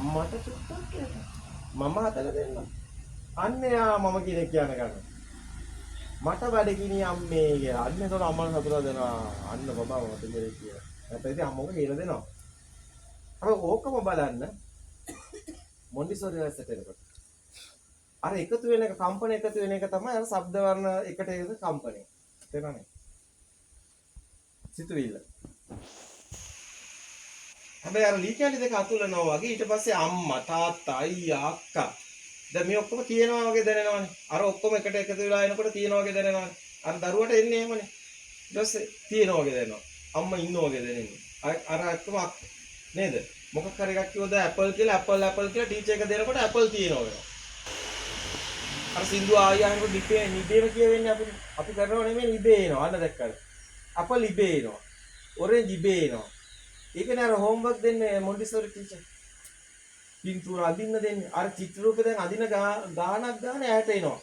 මට චුට්ටක් කියන්න. මම හදලා දෙන්නම්. අන්න යා මම කෙනෙක් කියන ගන්න. මට බඩගිනි අම්මේ කියලා. අන්න ඒතකොට අම්මලා සතුටා දෙනවා. අන්න බබා මට කෙනෙක් කියලා. නැත්නම් ඉතින් අම්මෝක කියලා දෙනවා. අපි ඕකම බලන්න මොන්ඩිසෝරි වලට එනකොට. අර එකතු වෙන එක කම්පන එකතු වෙන එක තමයි අර ශබ්ද වර්ණ එකට එකතු කම්පණය. තේරෙනවද? සිතුවිල්ල. හැබැයි අර ලී කැලි දෙක අතුලනවා වගේ ඊට පස්සේ අම්මා තාත්තා අයියා අක්කා දැන් මේ ඔක්කොම තියෙනවා වගේ දැනෙනවනේ. අර ඔක්කොම එකට එකතු වෙලා එනකොට තියෙනවා වගේ දැනෙනවනේ. අර දරුවට එන්නේ එහෙමනේ. ඊට පස්සේ තියෙනවා වගේ දැනෙනවා. අම්මා ඉන්නවා වගේ දැනෙන්නේ. අර ඔක්කොම නේද? මොකක් හරි එකක් කිව්වද ඇපල් කියලා ඇපල් කියලා ටීචර් එක දෙනකොට ඇපල් තියෙනවා වෙනවා. අර සින්දු ආයෙ අහනකොට නිබේම කියවෙන්නේ අපි කරනව නෙමෙයි නිබේ එනවා. අන්න දැක්කද? ඇපල් ඉබේ එනවා. ඔරෙන්ජ් ඉබේ එනවා. ඒකනේ අර හෝම්වර්ක් දෙන්නේ මොන්ටිසෝරි ටීචර්. පින්තූර අදින්න දෙන්නේ. අර චිත්‍ර රූපේ දැන් අදින ගානක් ගන්න ඈට එනවා.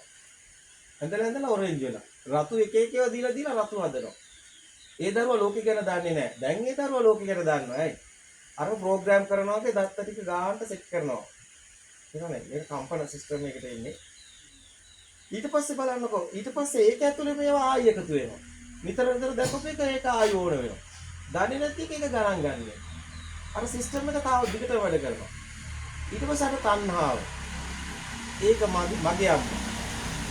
ඇඳලා ඔරෙන්ජ් වෙලා. රතු එක එක ඒවා දීලා රතු හදනවා. ඒ දරුවා ලෝකේ ගැන දන්නේ නැහැ. දැන් ඒ දරුවා ලෝකේ ගැන දන්නවා. ඇයි? අර ප්‍රෝග්‍රෑම් කරනවා වගේ දත්ත ටික ගානට සෙට් කරනවා. එහෙමනේ. මේක කම්පන සිස්ටම් එකකට එන්නේ. ඊට පස්සේ බලන්නකෝ. ඊට පස්සේ ඒක ඇතුලේ මේවා ආයෙ එකතු වෙනවා. නිතර දැකපු එක ඒක ආයෙ ඕන වෙනවා. දන්නේ නැති එක ගණන් ගන්න. අර සිස්ටම් එක තාම දිගට වැඩ කරනවා. ඊට පස්සේ අර තණ්හාව. ඒක මගේ අම්මා.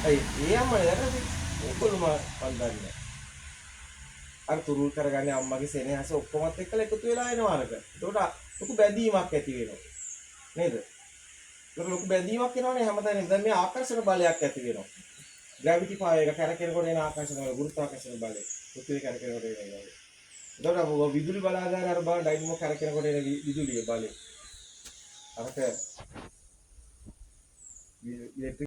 ඒ අම්මනේ දැකලා ඔක්කොම මන් දන්නේ. අර තුරුල් කරගන්නේ අම්මගේ සෙනෙහස ඔක්කොමත් එක්කලා එකතු වෙලා එනවා අරක. ඒකට ලොකු බැඳීමක් ඇති වෙනවා. නේද? ඒක ලොකු බැඳීමක් එනවනේ හැමතැනම. දැන් මේ ආකර්ෂණ බලයක් ඇති වෙනවා. ග්‍රැවිටි පාය එක කැරකෙනකොට එන ආකර්ෂණ බල ගුරුත්වාකර්ෂණ බලය. පෘථිවිය කැරකෙනකොට එන එක. ඒකට විදුලි බලාගාරය අර බලන ඩයිනමෝ කැරකෙනකොට එන විදුලිය බලය. අරක ඉලෙක්ට්‍රික්